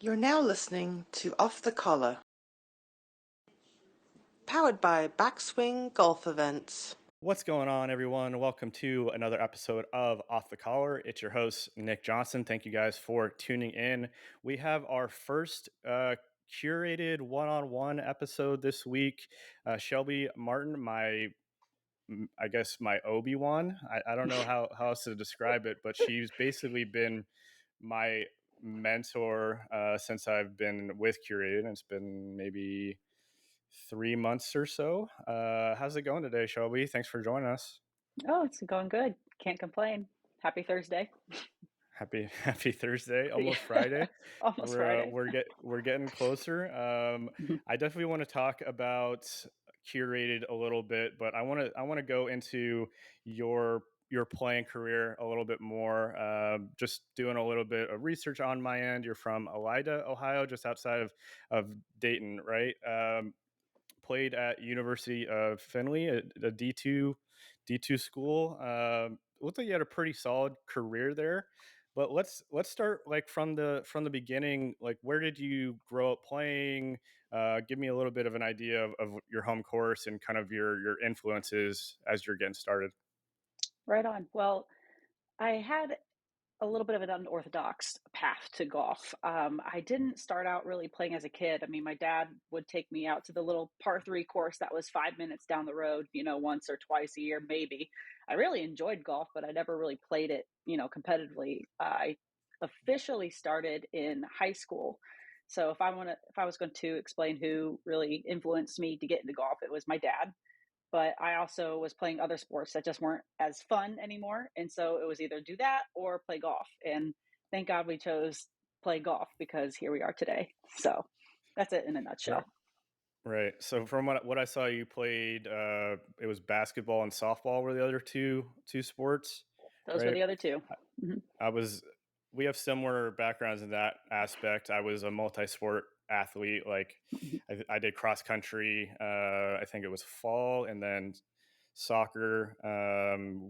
You're now listening to Off the Collar, powered by Backswing Golf Events. What's going on, everyone? Welcome to another episode of Off the Collar. It's your host, Nick Johnson. Thank you guys for tuning in. We have our first curated one-on-one episode this week. Shelby Martin, I guess my Obi-Wan. I don't know how else to describe it, but she's basically been my mentor since I've been with Curated, and it's been maybe 3 months or so. How's it going today, Shelby? Thanks for joining us. Oh, it's going good. Can't complain. Happy Thursday. Happy Thursday, almost Yeah. Friday. Almost Friday. We're getting closer. Mhm. I definitely want to talk about Curated a little bit, but I want to go into your playing career a little bit more. Just doing a little bit of research on my end. You're from Elida, Ohio, just outside of Dayton, right? Played at University of Findlay, a D2 school. Looked like you had a pretty solid career there. But let's start like from the beginning. Like, where did you grow up playing? Give me a little bit of an idea of your home course and kind of your influences as you're getting started. Right on. Well, I had a little bit of an unorthodox path to golf. I didn't start out really playing as a kid. I mean, my dad would take me out to the little par three course that was 5 minutes down the road, once or twice a year, maybe. I really enjoyed golf, but I never really played it, competitively. I officially started in high school. So if I was going to explain who really influenced me to get into golf, it was my dad. But I also was playing other sports that just weren't as fun anymore. And so it was either do that or play golf. And thank God we chose play golf because here we are today. So that's it in a Right. nutshell. Right. So from what I saw, you played. It was basketball and softball were the other two sports, Those were right? the other two. Mhm. I was we have similar backgrounds in that aspect. I was a multi-sport athlete. Like Mhm. I did cross country. I think it was fall, and then soccer,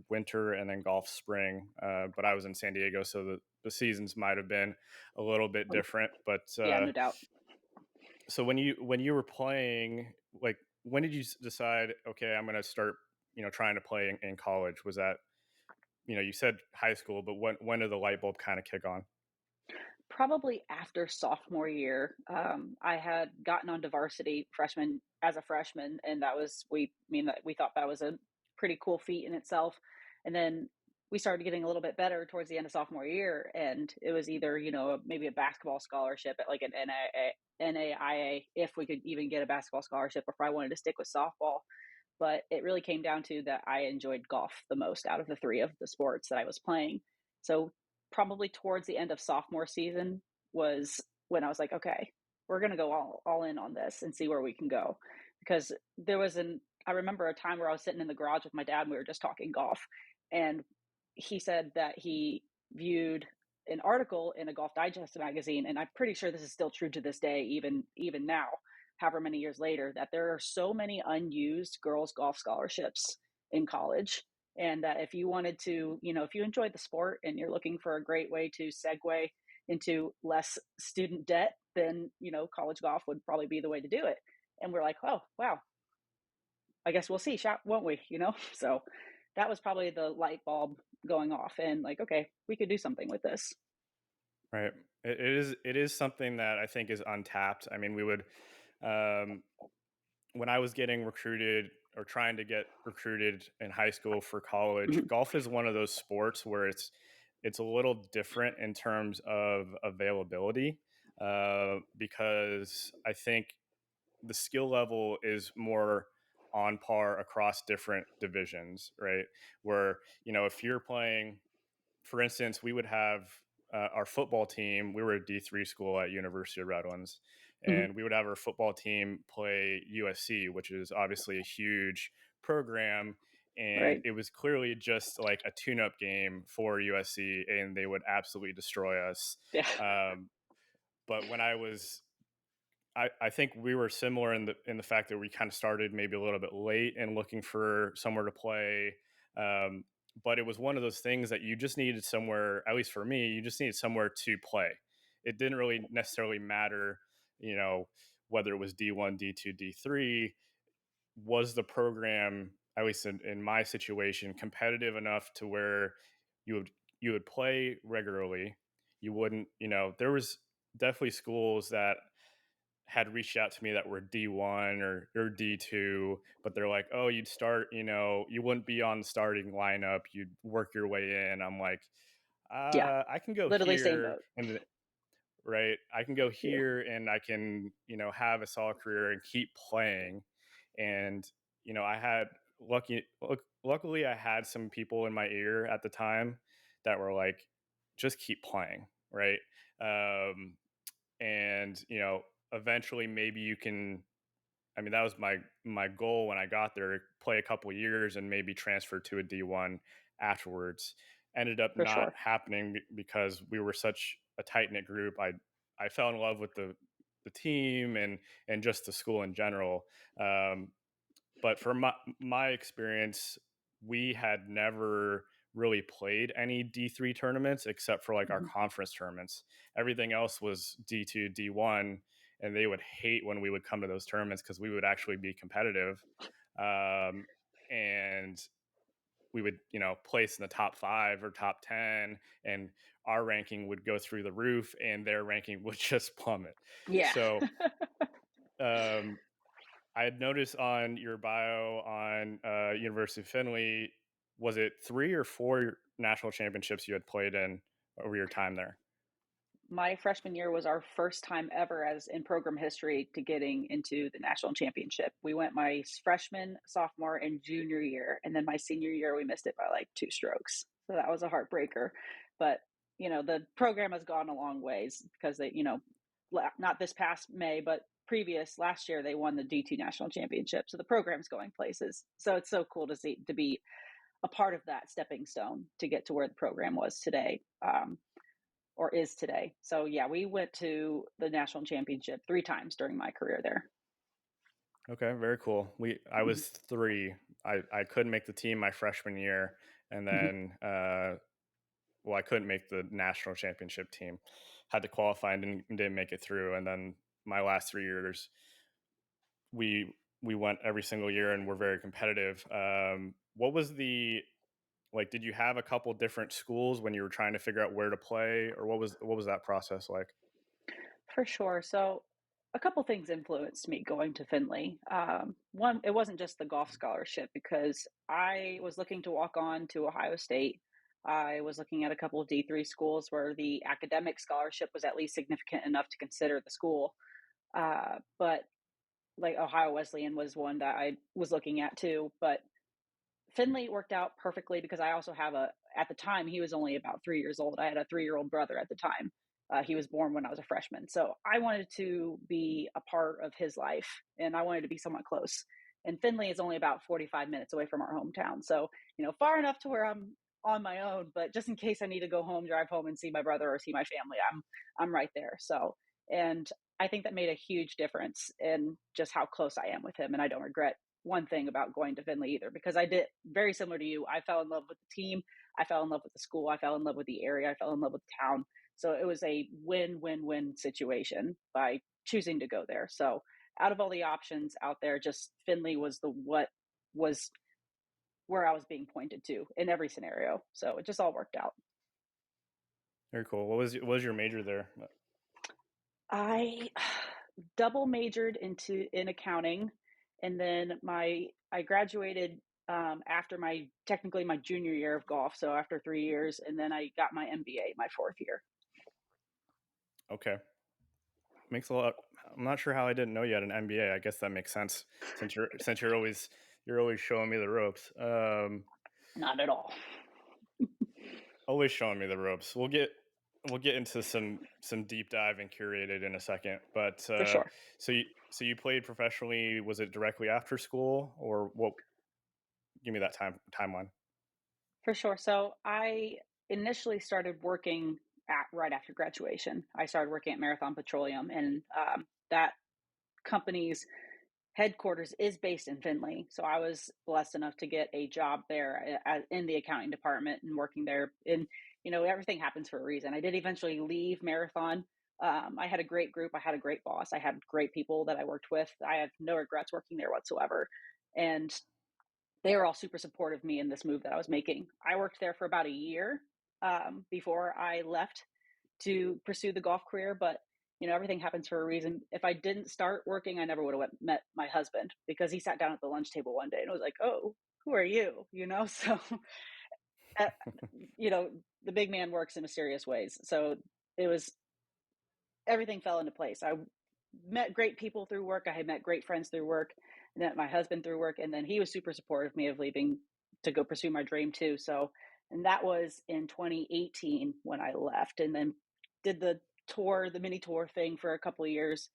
winter, and then golf spring. But I was in San Diego, so the seasons might have been a little bit different. But Yeah, no doubt. so when you were playing, like when did you decide? Okay, I'm going to start. Trying to play in college. Was that you said high school, but when did the light bulb kind of kick on? Probably after sophomore year, I had gotten onto varsity freshman as a freshman, and we thought that was a pretty cool feat in itself. And then we started getting a little bit better towards the end of sophomore year, and it was either maybe a basketball scholarship at like an NAIA if we could even get a basketball scholarship, or if I wanted to stick with softball. But it really came down to that I enjoyed golf the most out of the three of the sports that I was playing. So probably towards the end of sophomore season was when I was like, okay, we're going to go all in on this and see where we can go. Because I remember a time where I was sitting in the garage with my dad and we were just talking golf. And he said that he viewed an article in a Golf Digest magazine, and I'm pretty sure this is still true to this day, even now, however many years later, that there are so many unused girls golf scholarships in college. And that if you wanted to, if you enjoyed the sport and you're looking for a great way to segue into less student debt, then, college golf would probably be the way to do it. And we're like, oh, wow, I guess we'll see, won't we? So that was probably the light bulb going off and like, okay, we could do something with this. Right. It is something that I think is untapped. I mean, we would um, when I was getting recruited or trying to get recruited in high school for college, Mhm. golf is one of those sports where it's a little different in terms of availability, because I think the skill level is more on par across different divisions, right? Where if you're playing, for instance, we would have our football team. We were a D3 school at University of Redlands, Mhm. and we would have our football team play USC, which is obviously a huge program. And Right. it was clearly just like a tune-up game for USC, and they would absolutely destroy us. Yeah. Um, but I think we were similar in the fact that we kind of started maybe a little bit late and looking for somewhere to play. Um, but it was one of those things that you just needed somewhere, at least for me, you just needed somewhere to play. it didn't really necessarily matter, you know, whether it was D1, D2, D3. Was the program, at least in my situation, competitive enough to where you would you would play regularly? You wouldn't, there was definitely schools that had reached out to me that were D1 or D2, but they're like, oh, you'd start, you wouldn't be on the starting lineup, you'd work your way in. I'm like, Yeah, I can go literally same here boat. and right, I can go Yeah, here and I can, have a solid career and keep playing. And I had luckily I had some people in my ear at the time that were like, just keep playing, right? um and eventually maybe you can, I mean, that was my goal when I got there, play a couple years and maybe transfer to a D1 afterwards. Ended up for not sure. happening because we were such a tight knit group. I fell in love with the team and just the school in general. Um, but from my experience, we had never really played any D3 tournaments except for like our Mhm. conference tournaments. Everything else was D2, D1, and they would hate when we would come to those tournaments because we would actually be competitive. Um, and we would, place in the top 5 or top 10, and our ranking would go through the roof and their ranking would just plummet. Yeah. So, um, I had noticed on your bio on University of Findlay, was it 3 or 4 national championships you had played in over your time there? My freshman year was our first time ever as in program history to getting into the national championship. We went my freshman, sophomore, and junior year, and then my senior year we missed it by like 2 strokes. So that was a heartbreaker. But the program has gone a long ways because they, not this past May, but previous last year they won the D2 national championship. So the program's going places. So it's so cool to be a part of that stepping stone to get to where the program was today. Or is today. So yeah, we went to the national championship 3 times during my career there. Okay, very cool. I Mhm, was 3. I couldn't make the team my freshman year, and mhm. then well, I couldn't make the national championship team. Had to qualify and didn't make it through. And then my last 3 years, we went every single year and were very competitive. What was the like? Did you have a couple different schools when you were trying to figure out where to play, or what was that process like? For sure. So a couple things influenced me going to Findlay. One, it wasn't just the golf scholarship because I was looking to walk on to Ohio State. I was looking at a couple of D3 schools where the academic scholarship was at least significant enough to consider the school. But like Ohio Wesleyan was one that I was looking at too. But Finley worked out perfectly because I also have at the time, he was only about 3 years old. I had a 3-year-old brother at the time. He was born when I was a freshman. So I wanted to be a part of his life and I wanted to be somewhat close. And Finley is only about 45 minutes away from our hometown. So, far enough to where I'm on my own, but just in case I need to go home, drive home and see my brother or see my family, I'm right there. So, and I think that made a huge difference in just how close I am with him. And I don't regret one thing about going to Finley either, because I did very similar to you. I fell in love with the team. I fell in love with the school. I fell in love with the area. I fell in love with the town. So it was a win-win-win situation by choosing to go there. So out of all the options out there, just Finley was the what was where I was being pointed to in every scenario. So it just all worked out. Very cool. What was your major there? I double majored in accounting, and then my I graduated after my technically my junior year of golf, so after 3 years, and then I got my MBA my fourth year. Okay, makes a lot. I'm not sure how I didn't know you had an MBA. I guess that makes sense since you're always showing me the ropes. Not at all, Always showing me the ropes. We'll get into some deep dive and curated in a second. But for sure. so you played professionally. Was it directly after school or what? Give me that timeline. For sure. So I initially started working right after graduation. I started working at Marathon Petroleum, and that company's headquarters is based in Findlay. So I was blessed enough to get a job there in the accounting department and working there. And everything happens for a reason. I did eventually leave Marathon I had a great group. I had a great boss. I had great people that I worked with. I have no regrets working there whatsoever. And they were all super supportive of me in this move that I was making. I worked there for about a year before I left to pursue the golf career, but everything happens for a reason. If I didn't start working, I never would have met my husband, because he sat down at the lunch table one day and was like, "Oh, who are you?" So uh, the big man works in mysterious ways. So it was everything fell into place. I met great people through work. I had met great friends through work, and met my husband through work. And then he was super supportive of me of leaving to go pursue my dream too. So, and that was in 2018 when I left, and then did the mini tour thing for a couple of years.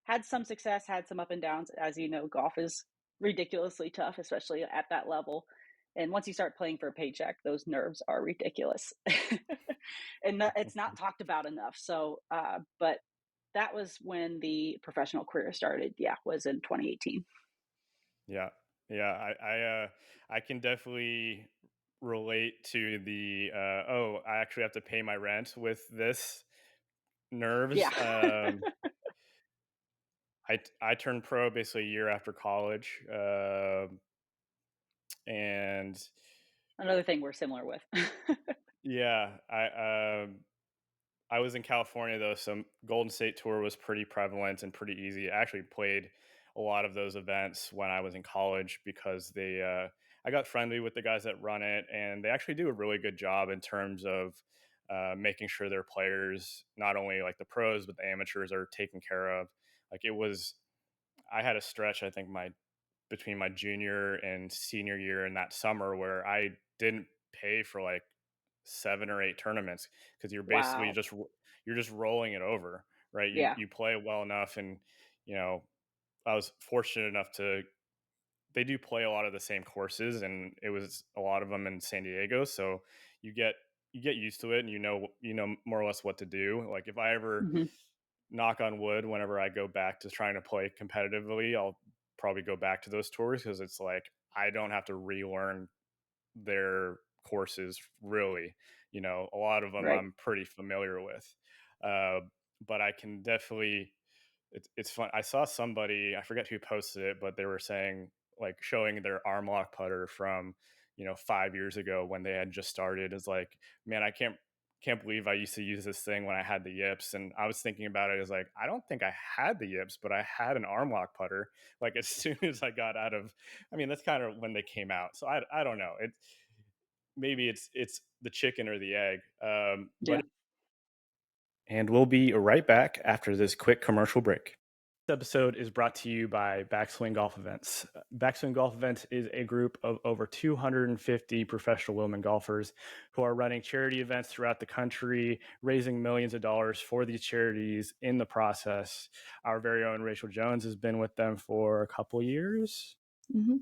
Had some success, had some up and downs. As you know, golf is ridiculously tough, especially at that level. And once you start playing for a paycheck, those nerves are ridiculous. And it's not talked about enough. So, but that was when the professional career started. Yeah, was in 2018. Yeah, yeah. I can definitely relate to the oh, I actually have to pay my rent with this Yeah. nerves. I turned pro basically a year after college, and Another thing we're similar with. yeah, I was in California though, so Golden State Tour was pretty prevalent and pretty easy. I actually played a lot of those events when I was in college because I got friendly with the guys that run it, and they actually do a really good job in terms of making sure their players, not only like the pros but the amateurs, are taken care of. Like it was, I had a stretch, I think my between my junior and senior year in that summer where I didn't pay for like 7 or 8 tournaments because you're basically Wow. just you're just rolling it over, right? you Yeah. you play well enough, and you know I was fortunate enough to, they do play a lot of the same courses, and it was a lot of them in San Diego, so you get you get used to it, and you know more or less what to do. Like if I ever, Hmm. knock on wood, whenever I go back to trying to play competitively, I'll probably go back to those tours because it's like I don't have to relearn their courses really. A lot of them Right. I'm pretty familiar with, uh, but I can definitely, it's fun. I saw somebody, I forget who posted it, but they were saying, like, showing their arm lock putter from 5 years ago when they had just started, is like, man, I can't believe I used to use this thing when I had the yips. And I was thinking about it as like, I don't think I had the yips, but I had an arm lock putter like as soon as I got out of, I mean, that's kind of when they came out. So I don't know. Maybe it's the chicken or the egg. But Yeah. and we'll be right back after this quick commercial break. This episode is brought to you by Backswing Golf Events. Backswing Golf Events is a group of over 250 professional women golfers who are running charity events throughout the country, raising millions of dollars for these charities in the process. Our very own Rachel Jones has been with them for a couple years. Mm-hmm.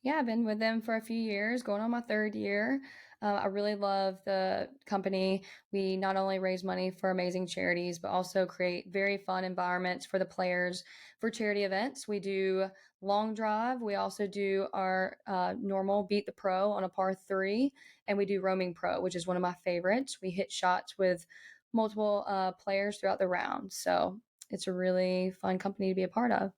Yeah, I've been with them for a few years, going on my third year. I really love the company. We not only raise money for amazing charities, but also create very fun environments for the players for charity events. We do long drive. We also do our normal beat the pro on a par 3, and we do roaming pro, which is one of my favorites. We hit shots with multiple players throughout the round. So it's a really fun company to be a part of.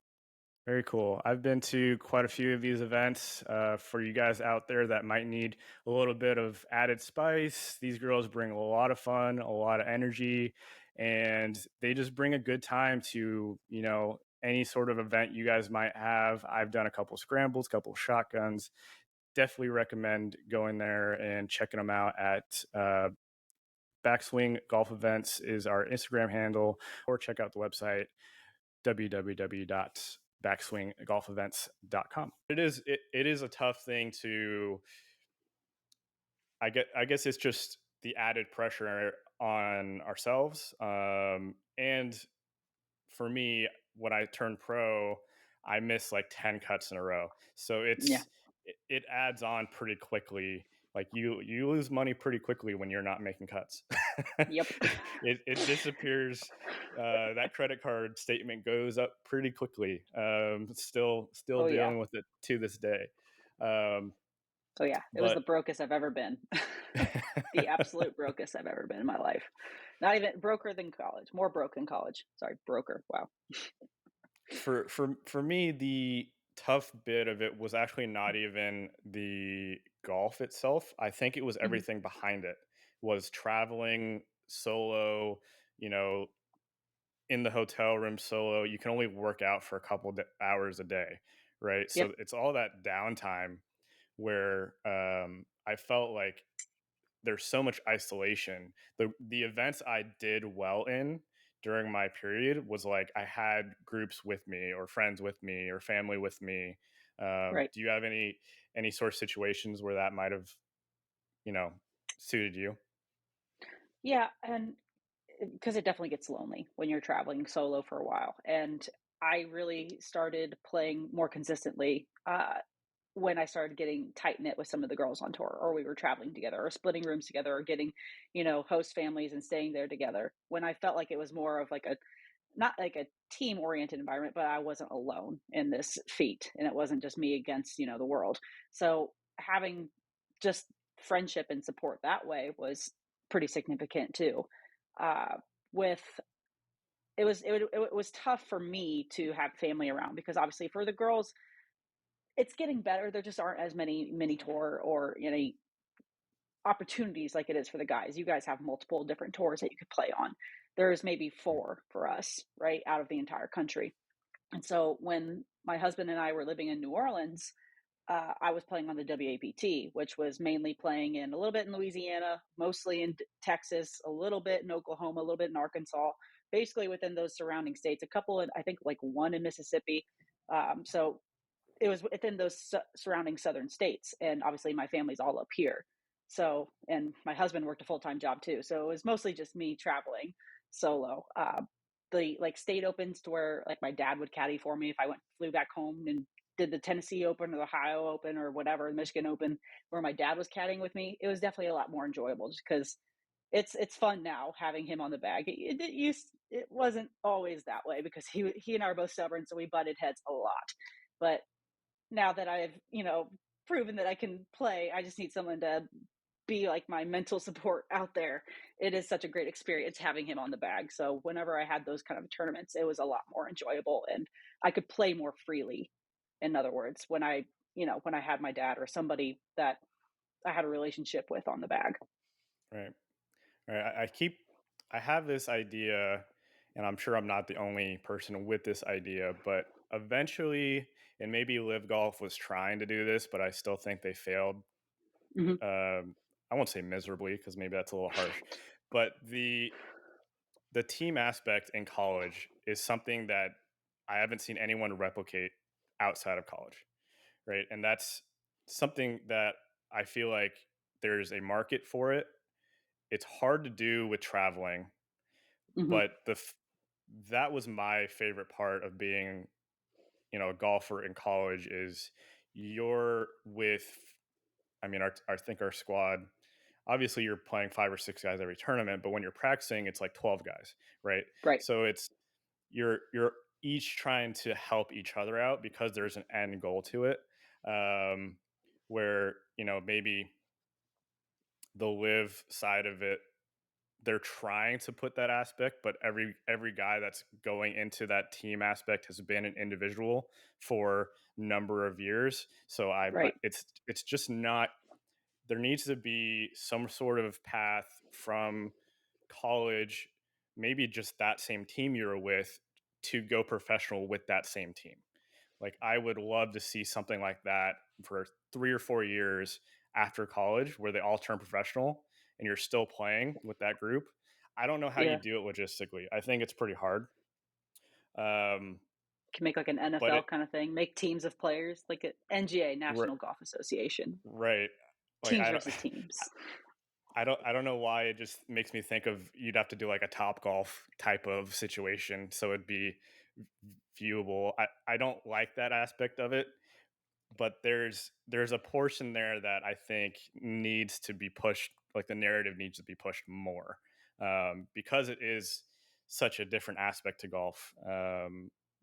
Very cool. I've been to quite a few of these events. For you guys out there that might need a little bit of added spice, these girls bring a lot of fun, a lot of energy, and they just bring a good time to, any sort of event you guys might have. I've done a couple scrambles, couple shotguns. Definitely recommend going there and checking them out at Backswing Golf Events is our Instagram handle, or check out the website www.backswinggolfevents.com. It is a tough thing to, I guess it's just the added pressure on ourselves, and for me, when I turned pro, I missed like 10 cuts in a row. So Yeah. it adds on pretty quickly. Like you lose money pretty quickly when you're not making cuts. Yep. It disappears. That credit card statement goes up pretty quickly. Still Oh yeah. dealing with it to this day. Um, So yeah, it was But the brokest I've ever been. The absolute brokest I've ever been in my life. Not even broker than college, more broke than college. Sorry, broker. Wow. for me, the tough bit of it was actually not even the golf itself. I think it was Mhm. everything behind it. Was traveling solo, you know, in the hotel room solo. You can only work out for a couple hours a day, right? Yep. So it's all that downtime where I felt like there's so much isolation. The events I did well in during my period was like I had groups with me or friends with me or family with me. Right. Do you have any sort of situations where that might have, you know, suited you? Yeah, and because it definitely gets lonely when you're traveling solo for a while. And I really started playing more consistently when I started getting tight knit with some of the girls on tour, or we were traveling together, or splitting rooms together, or getting, host families and staying there together. When I felt like it was more of like a not like a team oriented environment, but I wasn't alone in this feat, and it wasn't just me against the world. So having just friendship and support that way was pretty significant too. Uh, with it was tough for me to have family around because obviously for the girls it's getting better. There just aren't as many mini tour or opportunities like it is for the guys. You guys have multiple different tours that you could play on. There's maybe Right. four for us, right, out of the entire country. And so when my husband and I were living in New Orleans, I was playing on the WAPT, which was mainly playing in a little bit in Louisiana, mostly in Texas, a little bit in Oklahoma, a little bit in Arkansas, basically within those surrounding states. A couple, in, I think, like one in Mississippi. So it was within those surrounding southern states, and obviously my family's all up here. So, and my husband worked a full-time job too, so it was mostly just me traveling solo. The like state opens to where like my dad would caddy for me if I flew back home and did the Tennessee Open or the Ohio Open or whatever, the Michigan Open, where my dad was caddying with me. It was definitely a lot more enjoyable just because it's fun now having him on the bag. It wasn't always that way because he and I are both stubborn, so we butted heads a lot. But now that I've, proven that I can play, I just need someone to be like my mental support out there. It is such a great experience having him on the bag. So whenever I had those kind of tournaments, it was a lot more enjoyable and I could play more freely. In other words, when I had my dad or somebody that I had a relationship with on the bag. Right. Right. I have this idea, and I'm sure I'm not the only person with this idea, but eventually, and maybe Live Golf was trying to do this, but I still think they failed. Hmm. I won't say miserably because maybe that's a little harsh, but the team aspect in college is something that I haven't seen anyone replicate outside of college, right? And that's something that I feel like there's a market for it. It's hard to do with traveling, Hmm. but that was my favorite part of being, a golfer in college is you're with, I mean, I think our squad, obviously you're playing 5 or 6 guys every tournament, but when you're practicing, it's like 12 guys, right? Right. So you're each trying to help each other out because there's an end goal to it. Um, where, maybe the live side of it, they're trying to put that aspect, but every guy that's going into that team aspect has been an individual for number of years. So Right. it's just not, there needs to be some sort of path from college, maybe just that same team you're with, to go professional with that same team. Like I would love to see something like that for 3 or 4 years after college where they all turn professional and you're still playing with that group. I don't know how you Yeah. do it logistically. I think it's pretty hard. Um, Can make like an but NFL kind of thing, make teams of players like an NGA, r- National Golf Association, right. Like teams versus teams. I don't know why it just makes me think of you'd have to do like a Top Golf type of situation so it'd be viewable. I don't like that aspect of it, but there's a portion there that I think needs to be pushed. Like the narrative needs to be pushed more because it is such a different aspect to golf,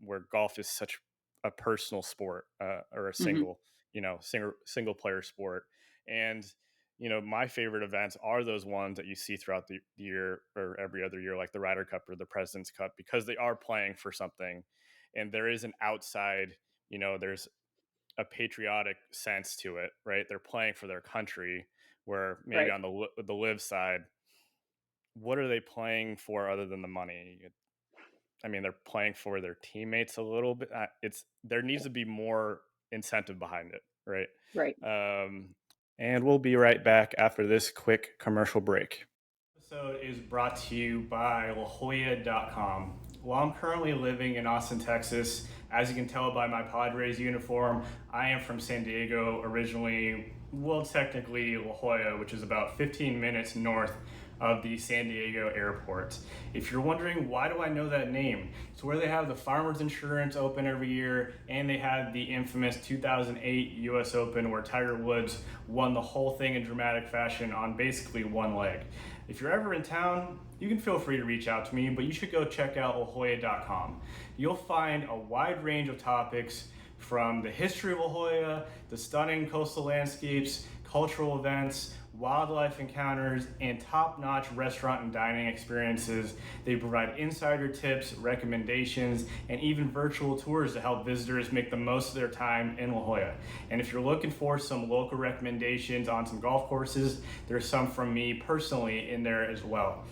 where golf is such a personal sport or a Hmm. single player sport. And my favorite events are those ones that you see throughout the year or every other year, like the Ryder Cup or the President's Cup, because they are playing for something, and there is an outside, there's a patriotic sense to it, right? They're playing for their country, where maybe Right. on the live side, what are they playing for other than the money? I mean, they're playing for their teammates a little bit. It's there needs to be more incentive behind it, right? Right. Um, and we'll be right back after this quick commercial break. This episode is brought to you by LaJolla.com. While I'm currently living in Austin, Texas, as you can tell by my Padres uniform, I am from San Diego originally. Well, technically La Jolla, which is about 15 minutes north of the San Diego airport. If you're wondering, why do I know that name? It's where they have the Farmers Insurance Open every year, and they had the infamous 2008 US Open where Tiger Woods won the whole thing in dramatic fashion on basically one leg. If you're ever in town, you can feel free to reach out to me, but you should go check out LaJolla.com. You'll find a wide range of topics from the history of La Jolla, the stunning coastal landscapes, cultural events, wildlife encounters, and top-notch restaurant and dining experiences. They provide insider tips, recommendations, and even virtual tours to help visitors make the most of their time in La Jolla. And if you're looking for some local recommendations on some golf courses, there's some from me personally in there as well.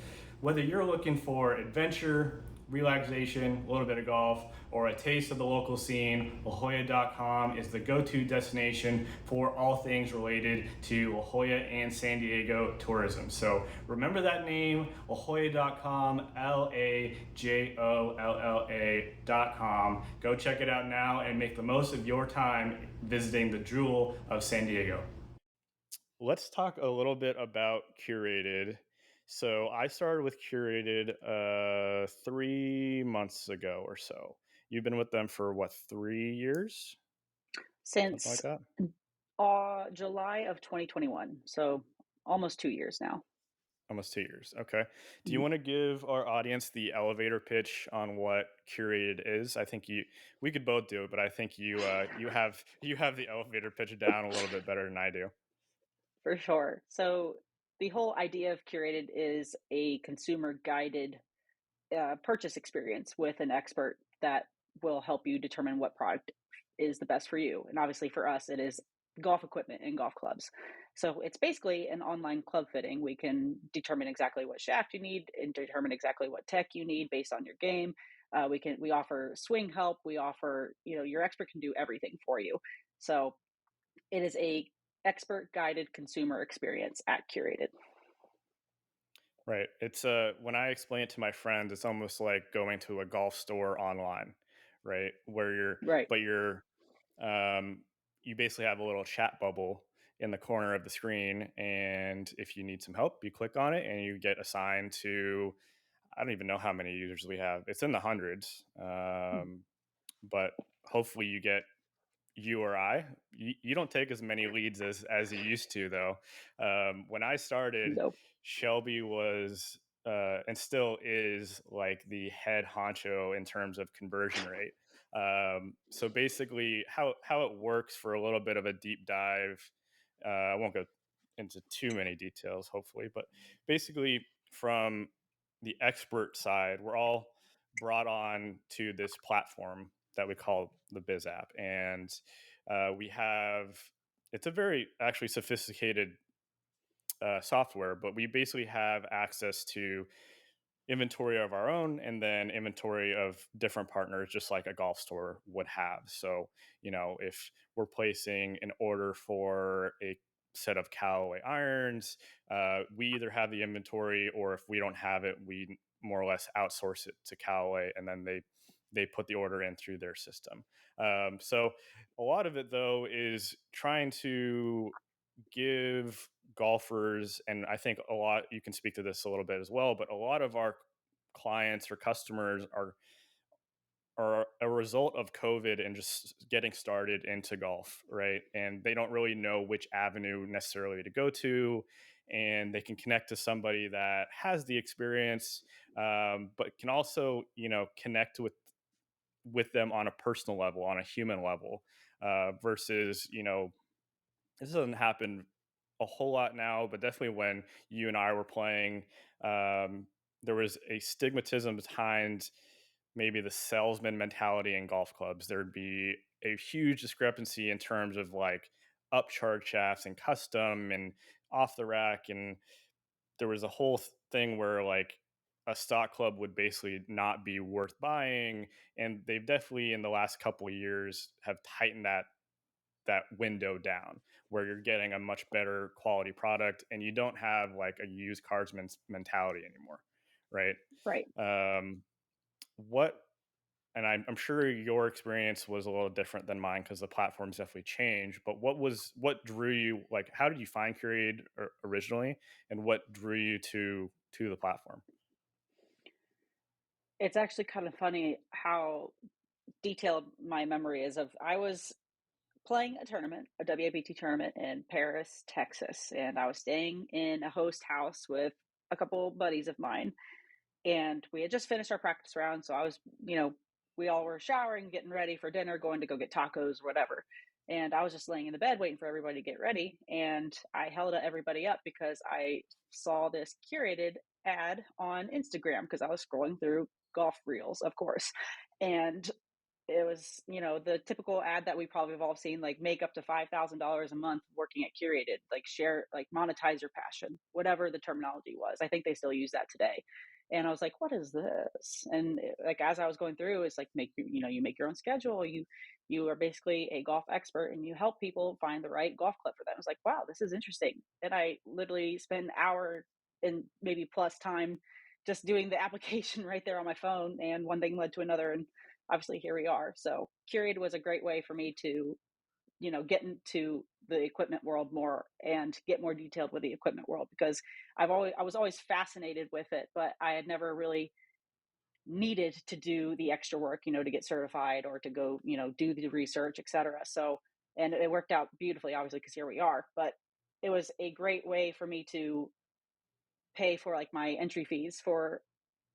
Whether you're looking for adventure, relaxation, a little bit of golf, or a taste of the local scene, LaJolla.com is the go-to destination for all things related to La Jolla and San Diego tourism. So remember that name, LaJolla.com, LaJolla.com. Go check it out now and make the most of your time visiting the jewel of San Diego. Let's talk a little bit about Curated. So I started with Curated 3 months ago or so. You've been with them for what, 3 years? Something like Since that? July of 2021, so almost 2 years now. Almost 2 years. Okay. Do you Mhm. want to give our audience the elevator pitch on what Curated is? I think we could both do it, but I think you have the elevator pitch down a little bit better than I do. For sure. So the whole idea of Curated is a consumer guided purchase experience with an expert that will help you determine what product is the best for you. And obviously, for us, it is golf equipment and golf clubs. So it's basically an online club fitting. We can determine exactly what shaft you need and determine exactly what tech you need based on your game. We offer swing help. We offer, your expert can do everything for you. So it is a expert guided consumer experience at Curated. Right. It's when I explain it to my friends, it's almost like going to a golf store online, right? Where Right. but um, you basically have a little chat bubble in the corner of the screen, and if you need some help, you click on it, and you get assigned to. I don't even know how many users we have. It's in the hundreds, but hopefully you or I. You don't take as many leads as you used to, though. When I started, Nope. Shelby was and still is like the head honcho in terms of conversion rate. So basically, how it works for a little bit of a deep dive. I won't go into too many details, hopefully, but basically, from the expert side, we're all brought on to this platform that we call the Biz app, and we have it's a very actually sophisticated software, but we basically have access to inventory of our own and then inventory of different partners, just like a golf store would have. So, if we're placing an order for a set of Callaway irons, we either have the inventory, or if we don't have it, we more or less outsource it to Callaway, and then they put the order in through their system. So a lot of it though is trying to give golfers, and I think a lot, you can speak to this a little bit as well, but a lot of our clients or customers are a result of COVID and just getting started into golf, right? And they don't really know which avenue necessarily to go to, and they can connect to somebody that has the experience, but can also connect with them on a personal level, on a human level, versus this doesn't happen a whole lot now, but definitely when you and I were playing, um, there was a stigmatism behind maybe the salesman mentality in golf clubs. There'd be a huge discrepancy in terms of like upcharge shafts and custom and off the rack. And there was a whole thing where like a stock club would basically not be worth buying. And they've definitely in the last couple of years have tightened that window down where you're getting a much better quality product and you don't have like a used cars mentality anymore, right? Right. What and I'm sure your experience was a little different than mine because the platforms definitely changed. But what drew you, like how did you find Curated originally, and what drew you to the platform? It's actually kind of funny how detailed my memory is of I was playing a tournament, a WABT tournament in Paris, Texas, and I was staying in a host house with a couple buddies of mine, and we had just finished our practice round. So I was, we all were showering, getting ready for dinner, going to go get tacos or whatever. And I was just laying in the bed waiting for everybody to get ready. And I held everybody up because I saw this Curated ad on Instagram because I was scrolling through golf reels, of course. And it was, the typical ad that we probably have all seen, like make up to $5,000 a month working at Curated, like share, like monetize your passion, whatever the terminology was. I think they still use that today. And I was like, what is this? And like, as I was going through, it's like, you make your own schedule. You are basically a golf expert and you help people find the right golf club for them. I was like, wow, this is interesting. And I literally spent an hour and maybe plus time just doing the application right there on my phone. And one thing led to another. And obviously here we are. So Curated was a great way for me to, get into the equipment world more and get more detailed with the equipment world because I was always fascinated with it, but I had never really needed to do the extra work, to get certified or to go, do the research, etc. So, and it worked out beautifully, obviously, because here we are. But it was a great way for me to pay for like my entry fees for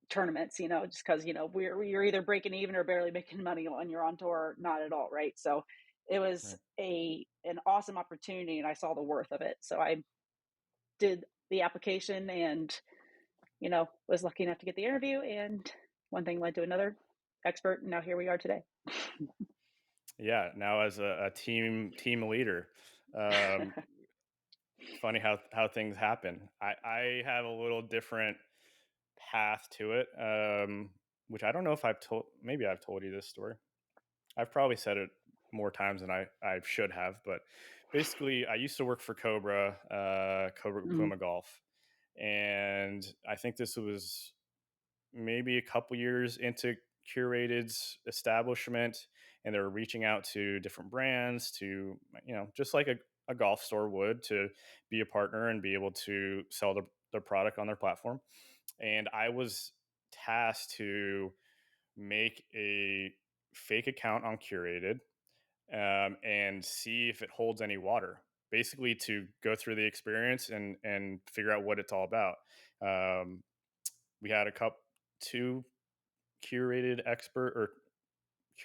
tournaments, just because, you're either breaking even or barely making money when you're on tour, or not at all, right? So it was Right. an awesome opportunity and I saw the worth of it. So I did the application and, was lucky enough to get the interview, and one thing led to another, expert, and now here we are today. Yeah, now as a team leader, um, funny how things happen. I have a little different path to it, which I don't know if I've told. Maybe I've told you this story. I've probably said it more times than I should have, but basically, I used to work for Cobra Mm, Puma Golf, and I think this was maybe a couple years into Curated's establishment, and they were reaching out to different brands to, just like a golf store would, to be a partner and be able to sell their product on their platform. And I was tasked to make a fake account on Curated, and see if it holds any water. Basically, to go through the experience and figure out what it's all about. Um, we had two curated expert or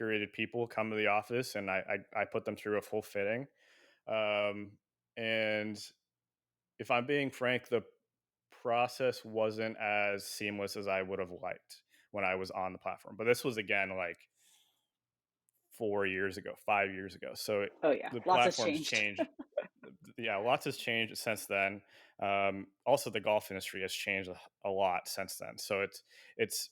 curated people come to the office, and I put them through a full fitting. Um, and if I'm being frank, the process wasn't as seamless as I would have liked when I was on the platform. But this was again like 4 years ago, 5 years ago. So oh yeah, the lots has platform's changed. changed. Yeah, lots has changed since then. Also, the golf industry has changed a lot since then. So it's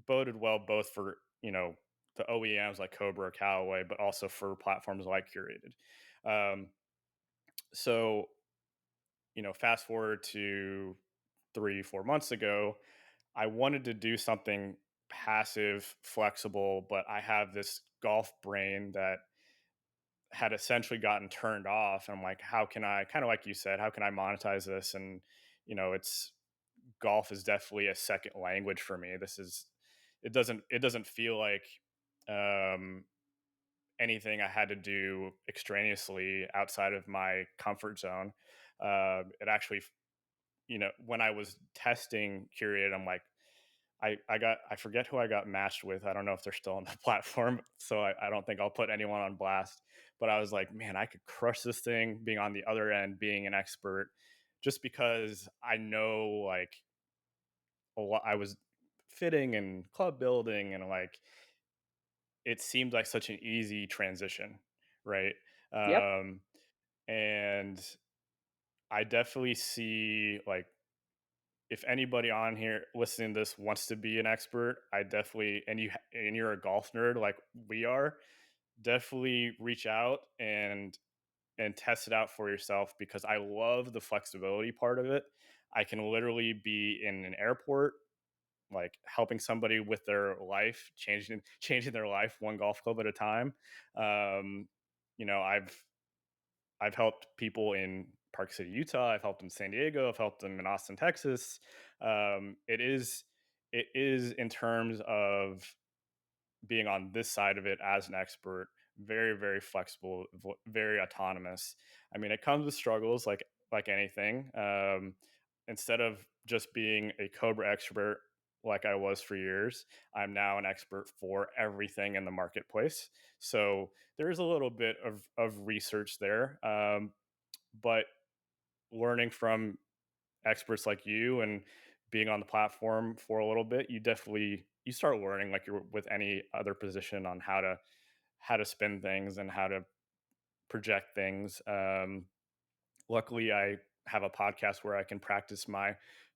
boded well both for the OEMs like Cobra or Callaway, but also for platforms like Curated. Um, so fast forward to 3-4 months ago, I wanted to do something passive, flexible, but I have this golf brain that had essentially gotten turned off. And I'm like, how can I, kind of like you said, how can I monetize this? And, it's golf is definitely a second language for me. It doesn't feel like um, anything I had to do extraneously outside of my comfort zone. It actually, when I was testing Curated, I'm like, I forget who I got matched with. I don't know if they're still on the platform, so I don't think I'll put anyone on blast. But I was like, man, I could crush this thing being on the other end, being an expert, just because I know like a lot. I was fitting and club building, and like it seemed like such an easy transition, right? Yep. Um, and I definitely see like if anybody on here listening to this wants to be an expert, I definitely and you're a golf nerd like we are, definitely reach out and test it out for yourself because I love the flexibility part of it. I can literally be in an airport like helping somebody with their life, changing their life one golf club at a time. Um, you know, I've helped people in Park City, Utah. I've helped them in San Diego. I've helped them in Austin, Texas. It is in terms of being on this side of it as an expert, very, very flexible, very autonomous. I mean, it comes with struggles like anything. Instead of just being a Cobra expert like I was for years, I'm now an expert for everything in the marketplace. So there's a little bit of research there, but learning from experts like you and being on the platform for a little bit, you start learning like you're with any other position on how to spin things and how to project things. Luckily, I have a podcast where I can practice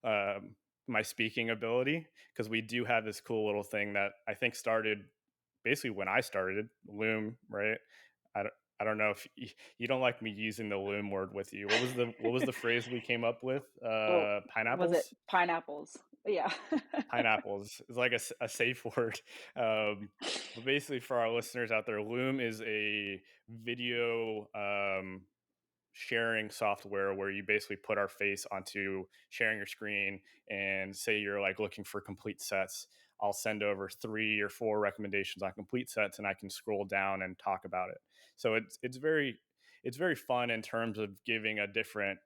um, my speaking ability because we do have this cool little thing that I think started basically when I started Loom, right? I don't, I don't know if you don't like me using the Loom word with you. What was the phrase we came up with? Well, was it Pineapples. pineapples? Yeah. Pineapples is like a safe word. But basically, for our listeners out there, Loom is a video sharing software where you basically put our face onto sharing your screen and say you're like looking for complete sets. I'll send over 3 or 4 recommendations on complete sets and I can scroll down and talk about it. So it's very fun in terms of giving a different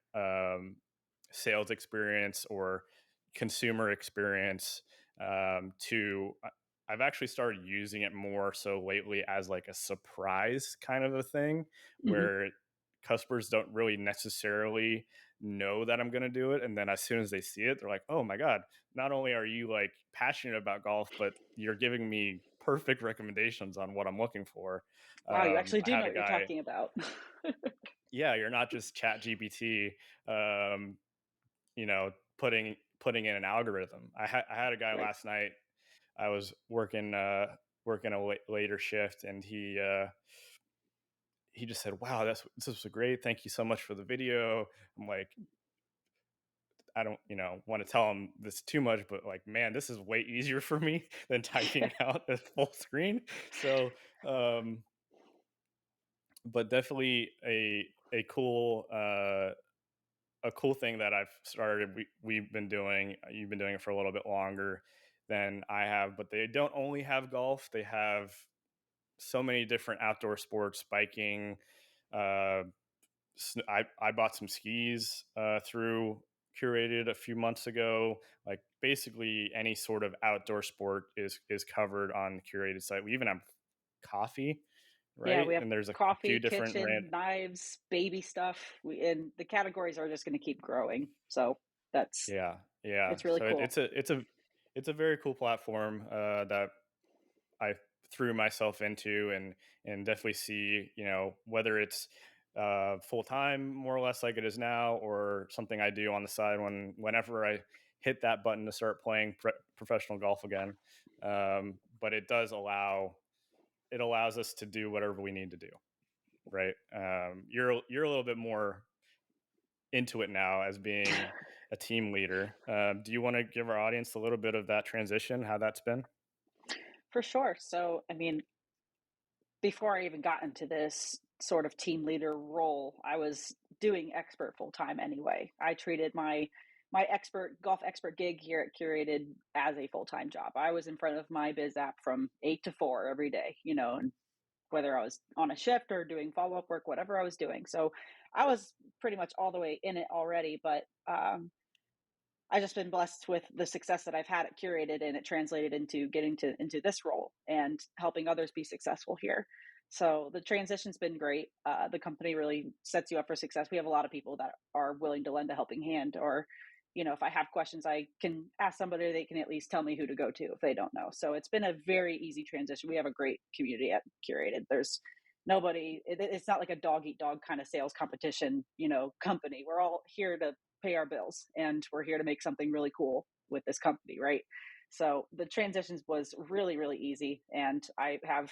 sales experience or consumer experience to I've actually started using it more so lately as like a surprise kind of a thing Hmm. where customers don't really necessarily know that I'm going to do it. And then as soon as they see it, they're like, oh my God, not only are you like passionate about golf, but you're giving me perfect recommendations on what I'm looking for. Wow, you actually I do know had a what you're guy, talking about. yeah, you're not just chat GPT, um, you know, putting in an algorithm. I had a guy Right. last night. I was working a later shift and he just said, wow, this was great. Thank you so much for the video. I'm like, I don't, want to tell him this too much, but like, man, this is way easier for me than typing out a full screen. So, but definitely a cool, a cool thing that I've started. We've been doing, you've been doing it for a little bit longer than I have, but they don't only have golf. They have so many different outdoor sports, biking, uh, I bought some skis through Curated a few months ago. Like basically any sort of outdoor sport is covered on the Curated site. We even have coffee, Yeah, right? we have And there's a coffee, few different kitchen, knives, baby stuff. And the categories are just going to keep growing. So that's yeah, yeah. it's really So cool. it's a very cool platform that I threw myself into and definitely see, whether it's full time more or less like it is now or something I do on the side whenever I hit that button to start playing professional golf again. But it allows us to do whatever we need to do, right? You're a little bit more into it now as being a team leader. Do you want to give our audience a little bit of that transition, how that's been? For sure. So, I mean, before I even got into this sort of team leader role, I was doing expert full time anyway. I treated my expert golf expert gig here at Curated as a full time job. I was in front of my biz app from 8 to 4 every day, and whether I was on a shift or doing follow up work, whatever I was doing. So I was pretty much all the way in it already. But I've just been blessed with the success that I've had at Curated, and it translated into getting into this role and helping others be successful here. So the transition's been great. The company really sets you up for success. We have a lot of people that are willing to lend a helping hand, or, if I have questions, I can ask somebody, they can at least tell me who to go to if they don't know. So it's been a very easy transition. We have a great community at Curated. There's nobody, it's not like a dog eat dog kind of sales competition, company. We're all here to pay our bills, and we're here to make something really cool with this company, right? So the transitions was really, really easy. And I have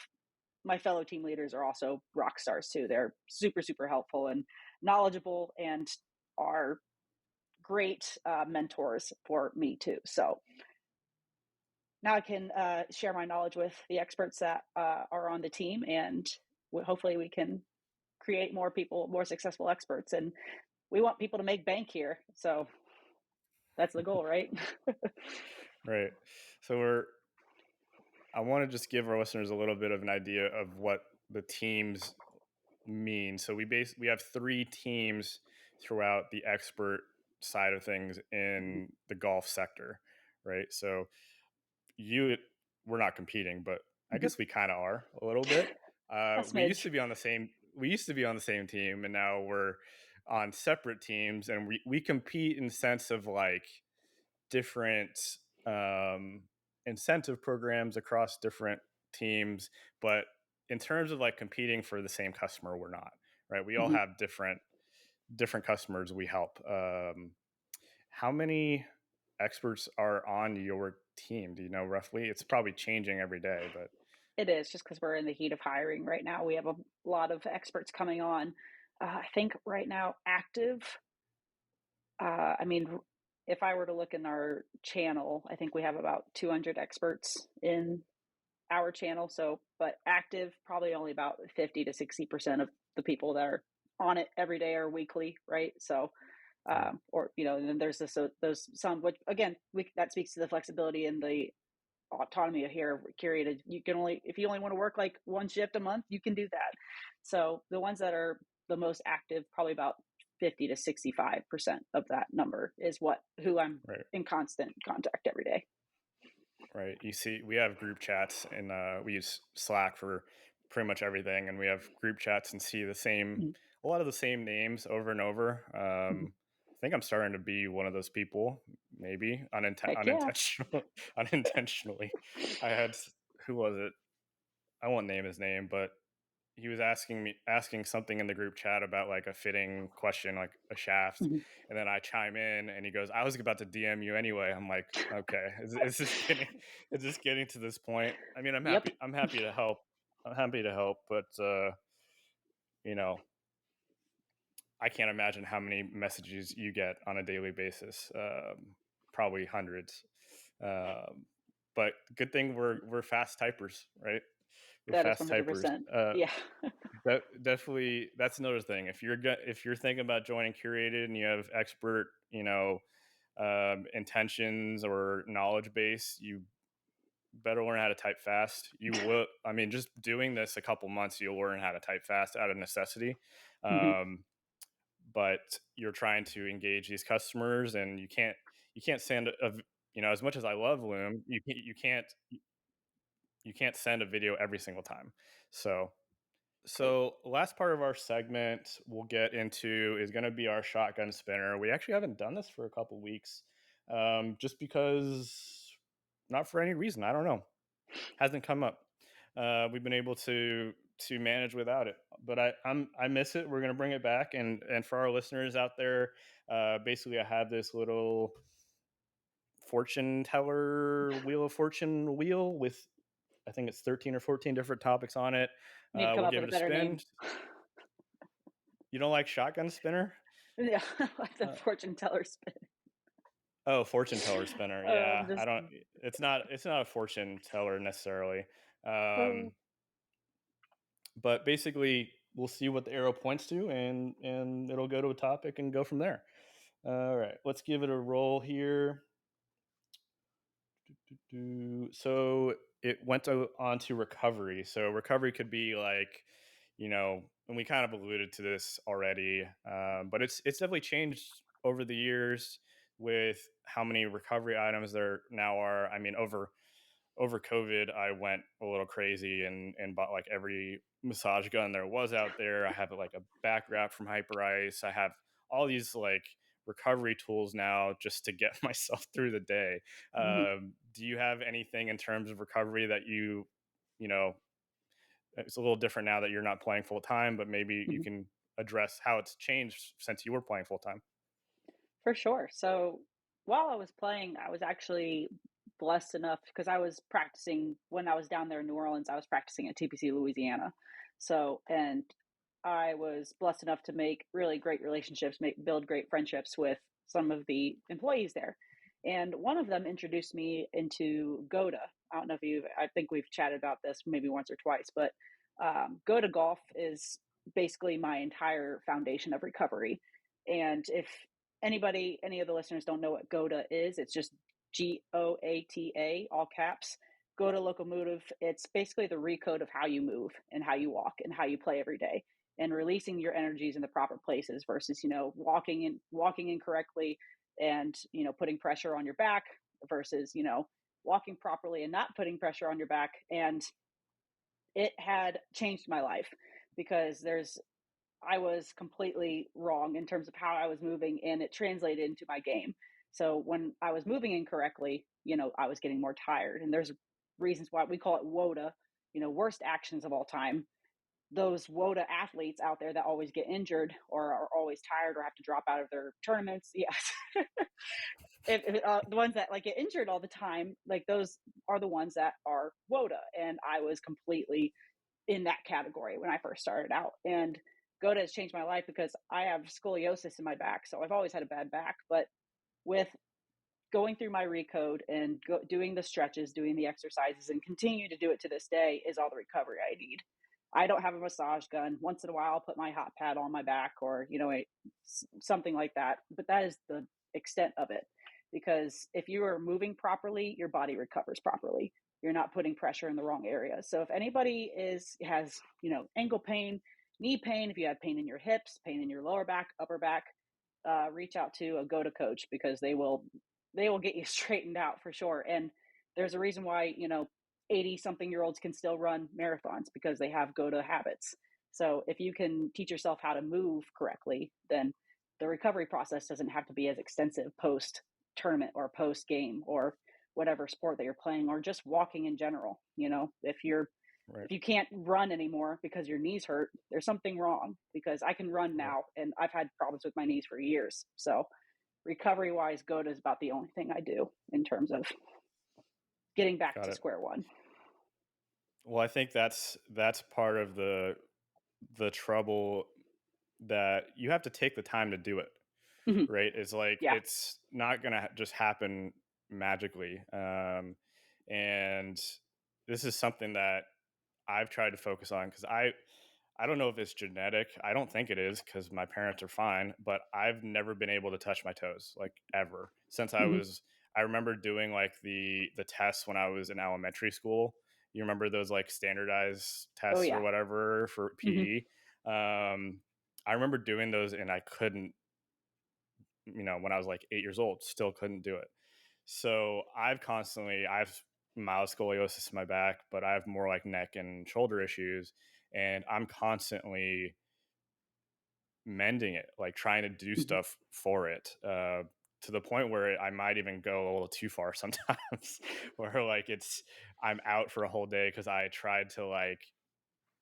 my fellow team leaders are also rock stars too. They're super, super helpful and knowledgeable, and are great mentors for me too. So now I can share my knowledge with the experts that are on the team, and hopefully we can create more people, more successful experts. And we want people to make bank here. So that's the goal, right? Right. So I want to just give our listeners a little bit of an idea of what the teams mean. So we have 3 teams throughout the expert side of things in the golf sector, right? So we're not competing, but I guess we kind of are a little bit. A We used smidge. to be on the same. We used to be on the same team, and now we're on separate teams, and we compete in the sense of like different incentive programs across different teams, but in terms of like competing for the same customer, we're not, right? We all Mhm. have different customers we help. How many experts are on your team? Do you know roughly? It's probably changing every day, but It is, just because we're in the heat of hiring right now. We have a lot of experts coming on. I think right now active. I mean, if I were to look in our channel, I think we have about 200 experts in our channel. So, but active, probably only about 50 to 60% of the people that are on it every day or weekly, right? So, right, or and then there's those some, which again, that speaks to the flexibility and the autonomy of here Curated. You can only, if you only want to work like one shift a month, you can do that. So the ones that are the most active, probably about 50 to 65% of that number is who I'm right, in constant contact every day. right. You see, we have group chats, and we use Slack for pretty much everything, and we have group chats and see Mhm. a lot of the same names over and over. Mhm. I think I'm starting to be one of those people, maybe Heck yeah. unintentional, unintentionally. I had Who was it? I won't name his name, but he was asking something in the group chat about like a fitting question, like a shaft, Mhm. and then I chime in, and he goes, "I was about to DM you anyway." I'm like, "Okay, is this getting to this point?" I mean, Yep. I'm happy to help. I'm happy to help, but you know, I can't imagine how many messages you get on a daily basis. Probably hundreds. Um, but good thing we're fast typers, right? We're That is fast typers. 100%. Yeah. That definitely, that's another thing. If you're thinking about joining Curated and you have expert, intentions or knowledge base, you better learn how to type fast. You will. I mean, just doing this a couple months, you'll learn how to type fast out of necessity. Mhm. Um, but you're trying to engage these customers, and you can't send as much as I love Loom, you can't send a video every single time. So last part of our segment we'll get into is going to be our shotgun spinner. We actually haven't done this for a couple weeks, just because, not for any reason. I don't know. Hasn't come up. We've been able to manage without it, but I miss it. We're going to bring it back, and for our listeners out there, basically I have this little fortune teller wheel of fortune wheel with, I think it's 13 or 14 different topics on it. Need to come We'll up give with a it a better spin. name. You don't like shotgun spinner? Yeah, like the Uh, fortune teller spin. oh, fortune teller spinner. Yeah, I Just don't. It's not a fortune teller necessarily. uh, Um, but basically, we'll see what the arrow points to, and it'll go to a topic and go from there. All right, let's give it a roll here. So it went on to recovery. So recovery could be like, and we kind of alluded to this already, but it's definitely changed over the years. with how many recovery items there now are. I mean, over COVID, I went a little crazy and bought like every massage gun there was out there. I have like a back wrap from Hyper Ice. I have all these like recovery tools now just to get myself through the day. Mm-hmm. Do you have anything in terms of recovery that you know, it's a little different now that you're not playing full time, but maybe you Mm-hmm. can address how it's changed since you were playing full time? For sure. So while I was playing, I was actually blessed enough because I was practicing when I was down there in New Orleans. I was practicing at TPC Louisiana. So, and I was blessed enough to make really great relationships, build great friendships with some of the employees there. And one of them introduced me into Goda. I don't know if I think we've chatted about this maybe once or twice, but Goda Golf is basically my entire foundation of recovery. And if any of the listeners don't know what Goda is, it's just GOATA, all caps. Goda Locomotive. It's basically the recode of how you move and how you walk and how you play every day, and releasing your energies in the proper places versus walking incorrectly and putting pressure on your back versus walking properly and not putting pressure on your back. And it had changed my life because I was completely wrong in terms of how I was moving, and it translated into my game. So when I was moving incorrectly, I was getting more tired. And there's reasons why we call it WODA, worst actions of all time. Those WODA athletes out there that always get injured or are always tired or have to drop out of their tournaments. Yes. The ones that like get injured all the time, like those are the ones that are WODA. And I was completely in that category when I first started out. And Goda has changed my life because I have scoliosis in my back. So I've always had a bad back. But with going through my recode and doing the stretches, doing the exercises, and continue to do it to this day is all the recovery I need. I don't have a massage gun. Once in a while, I'll put my hot pad on my back or, something like that. But that is the extent of it. Because if you are moving properly, your body recovers properly. You're not putting pressure in the wrong area. So if anybody has ankle pain, knee pain, if you have pain in your hips, pain in your lower back, upper back, reach out to a Goda coach because they will get you straightened out for sure. And there's a reason why 80 something year olds can still run marathons because they have Goda habits. So if you can teach yourself how to move correctly, then the recovery process doesn't have to be as extensive post tournament or post game or whatever sport that you're playing, or just walking in general. If Right. you can't run anymore because your knees hurt, there's something wrong. Because I can run now and I've had problems with my knees for years. So recovery wise, Goda is about the only thing I do in terms of getting back Got to it. square one. Well, I think that's part of the trouble, that you have to take the time to do it, Mm-hmm. right? It's like Yeah. it's not gonna just happen magically. And this is something that I've tried to focus on because I don't know if it's genetic. I don't think it is because my parents are fine, but I've never been able to touch my toes like ever since I Mm-hmm. was. I remember doing like the tests when I was in elementary school. You remember those like standardized Oh tests or yeah. whatever for Mm-hmm. PE? I remember doing those and I couldn't, when I was like 8 years old, still couldn't do it. So I've mild scoliosis in my back, but I have more like neck and shoulder issues. And I'm constantly mending it, like trying to do Mm-hmm. stuff for it, to the point where I might even go a little too far sometimes, where like I'm out for a whole day because I tried to like,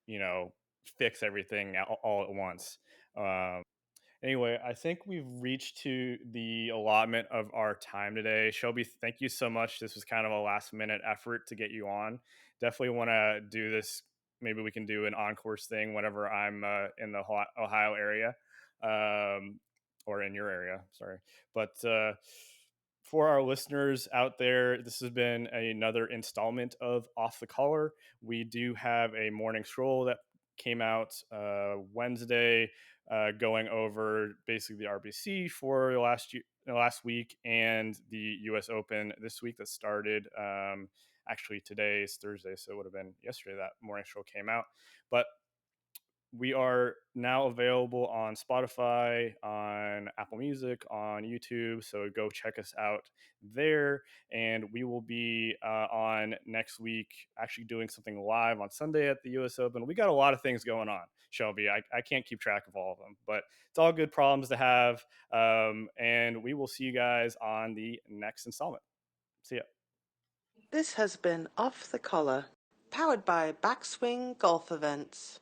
you know, fix everything all at once. Anyway, I think we've reached to the allotment of our time today. Shelby, thank you so much. This was kind of a last minute effort to get you on. Definitely want to do this. Maybe we can do an on-course thing whenever I'm in the Ohio area, or in your area. Sorry, but for our listeners out there, this has been another installment of Off the Collar. We do have a morning scroll that came out Wednesday, going over basically the RBC for last week and the U.S. Open this week that started. Actually, today is Thursday, so it would have been yesterday that morning show came out. But we are now available on Spotify, on Apple Music, on YouTube. So go check us out there. And we will be on next week, actually doing something live on Sunday at the US Open. We got a lot of things going on, Shelby. I can't keep track of all of them, but it's all good problems to have. And we will see you guys on the next installment. See ya. This has been Off the Collar, powered by Backswing Golf Events.